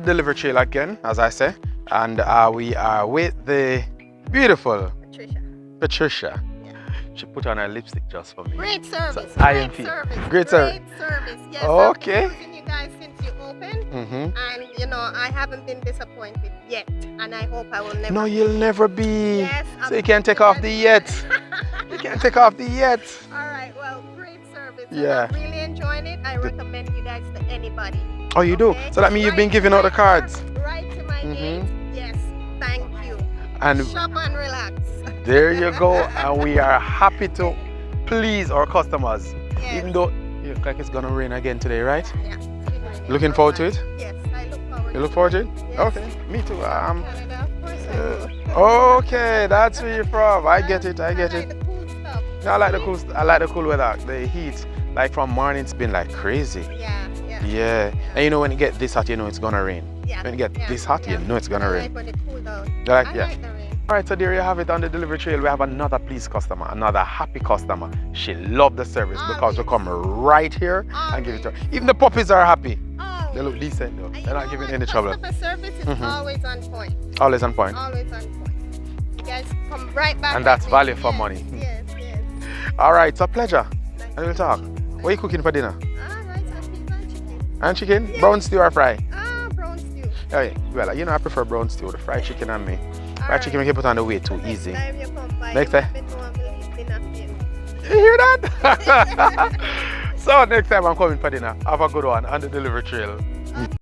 Delivery trail again, as I say, and we are with the beautiful Patricia. Yeah. She put on her lipstick just for me. Great service. So, Great service. Great service. Yes, Okay. I've been using you guys since you opened, and you know I haven't been disappointed yet, and I hope I will never. No, you'll never be. Yes. So you can't take off the yet. You can't take off the yet. All right. Well, great service. Yeah. I'm really enjoying it. I recommend you guys to anybody. Oh, you do? Okay? So that means you've been Right giving to out the my cards. door, right to my gate. Yes. Thank you. And Shop and relax. there you go. And we are happy to please our customers. Yes. Even though you look like it's gonna rain again today, right? Yeah. It's been raining Looking for a forward to while. it? Yes, I look forward. You look forward to it? Yes. Okay, me too. Canada, of course I do. Okay, that's where you're from. I get it. I get I it. like the cool stuff. No, I like the cool. I like the cool weather. The heat, like from morning, it's been like crazy. Yeah. And you know when it get this hot, you know it's gonna rain. Yeah. When it get this hot, you know it's gonna I rain. like when it cool down. You like, I yeah. like the rain. All right, so there you have it on the delivery trail. We have another pleased customer, another happy customer. She loved the service because we come right here and give it to her. Even the puppies are happy. Oh. They look decent though. And They're not giving any trouble. Customer service is always on point. Always on point. Always on point. You guys come right back. And that's at me. value for Yes, money. Yes. All right, it's a pleasure. Nice. And we'll talk. What are you cooking for dinner? All right, so pizza and chicken. And chicken? Yeah. Brown stew or fry? Brown stew. Oh, yeah. Well, you know I prefer brown stew, the fried chicken and me. Fried chicken we can put on the way too easy. Next time you come by, Next you time. let me know and we'll eat dinner for you. You hear that? So next time I'm coming for dinner. Have a good one on the delivery trail.